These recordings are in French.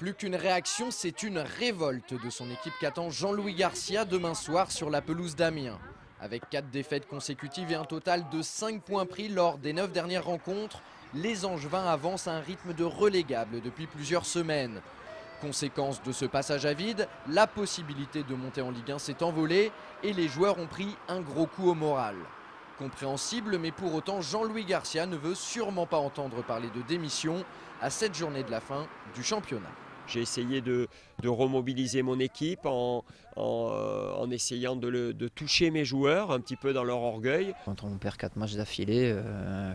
Plus qu'une réaction, c'est une révolte de son équipe qu'attend Jean-Louis Garcia demain soir sur la pelouse d'Amiens. Avec 4 défaites consécutives et un total de 5 points pris lors des 9 dernières rencontres, les Angevins avancent à un rythme de relégable depuis plusieurs semaines. Conséquence de ce passage à vide, la possibilité de monter en Ligue 1 s'est envolée et les joueurs ont pris un gros coup au moral. Compréhensible, mais pour autant, Jean-Louis Garcia ne veut sûrement pas entendre parler de démission à cette journée de la fin du championnat. J'ai essayé de remobiliser mon équipe en essayant de toucher mes joueurs un petit peu dans leur orgueil. Quand on perd 4 matchs d'affilée,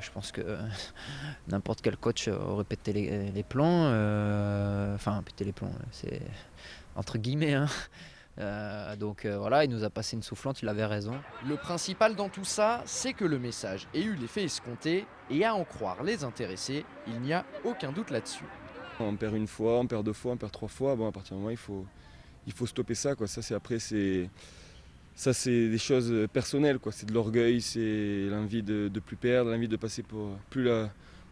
je pense que n'importe quel coach aurait pété les plombs. Enfin, pété les plombs, c'est entre guillemets. Hein. Donc voilà, il nous a passé une soufflante, il avait raison. Le principal dans tout ça, c'est que le message ait eu l'effet escompté et à en croire les intéressés, il n'y a aucun doute là-dessus. On perd une fois, on perd deux fois, on perd trois fois. Bon, à partir du moment, il faut stopper ça, quoi. Ça, c'est des choses personnelles, quoi. C'est de l'orgueil, c'est l'envie de plus perdre, l'envie de passer pour plus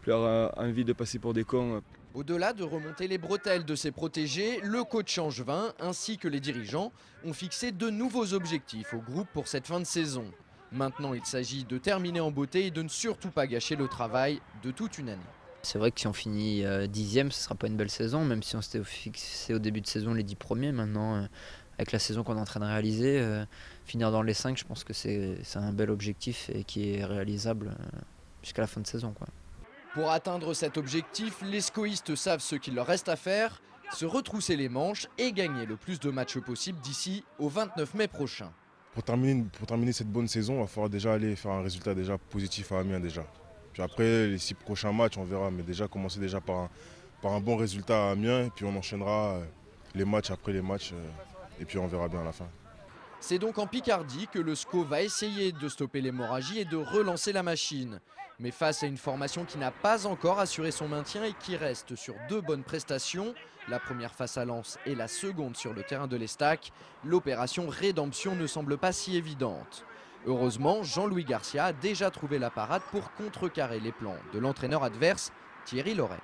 avoir envie de passer pour des cons. Au-delà de remonter les bretelles de ses protégés, le coach angevin ainsi que les dirigeants ont fixé de nouveaux objectifs au groupe pour cette fin de saison. Maintenant, il s'agit de terminer en beauté et de ne surtout pas gâcher le travail de toute une année. C'est vrai que si on finit 10e, ce ne sera pas une belle saison, même si on s'était fixé au début de saison les 10 premiers. Maintenant, avec la saison qu'on est en train de réaliser, finir dans les 5, je pense que c'est un bel objectif et qui est réalisable jusqu'à la fin de saison, quoi. Pour atteindre cet objectif, les scoïstes savent ce qu'il leur reste à faire, se retrousser les manches et gagner le plus de matchs possible d'ici au 29 mai prochain. Pour terminer cette bonne saison, il va falloir déjà aller faire un résultat déjà positif à Amiens déjà. Puis après, les 6 prochains matchs, on verra, mais déjà commencer déjà par un bon résultat à Amiens, et puis on enchaînera les matchs après les matchs, et puis on verra bien à la fin. C'est donc en Picardie que le SCO va essayer de stopper l'hémorragie et de relancer la machine. Mais face à une formation qui n'a pas encore assuré son maintien et qui reste sur 2 bonnes prestations, la première face à Lens et la seconde sur le terrain de l'Estac, l'opération rédemption ne semble pas si évidente. Heureusement, Jean-Louis Garcia a déjà trouvé la parade pour contrecarrer les plans de l'entraîneur adverse, Thierry Loret.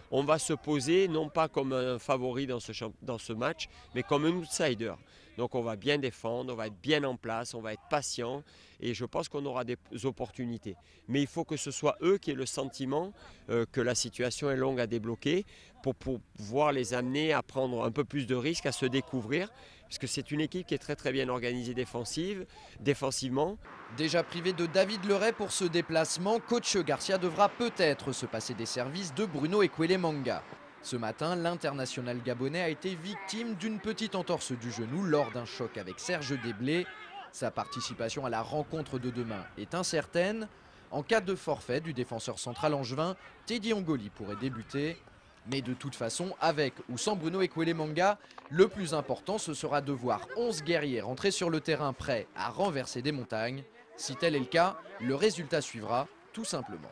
On va se poser non pas comme un favori dans ce match, mais comme un outsider. Donc on va bien défendre, on va être bien en place, on va être patient et je pense qu'on aura des opportunités. Mais il faut que ce soit eux qui aient le sentiment que la situation est longue à débloquer pour pouvoir les amener à prendre un peu plus de risques, à se découvrir. Parce que c'est une équipe qui est très bien organisée défensivement. Déjà privé de David Leray pour ce déplacement, coach Garcia devra peut-être se passer des services de Bruno Ekwelemanga. Ce matin, l'international gabonais a été victime d'une petite entorse du genou lors d'un choc avec Serge Desblés. Sa participation à la rencontre de demain est incertaine. En cas de forfait du défenseur central angevin, Teddy Ngoli pourrait débuter. Mais de toute façon, avec ou sans Bruno Ekwelemanga, le plus important ce sera de voir 11 guerriers rentrer sur le terrain prêts à renverser des montagnes. Si tel est le cas, le résultat suivra tout simplement.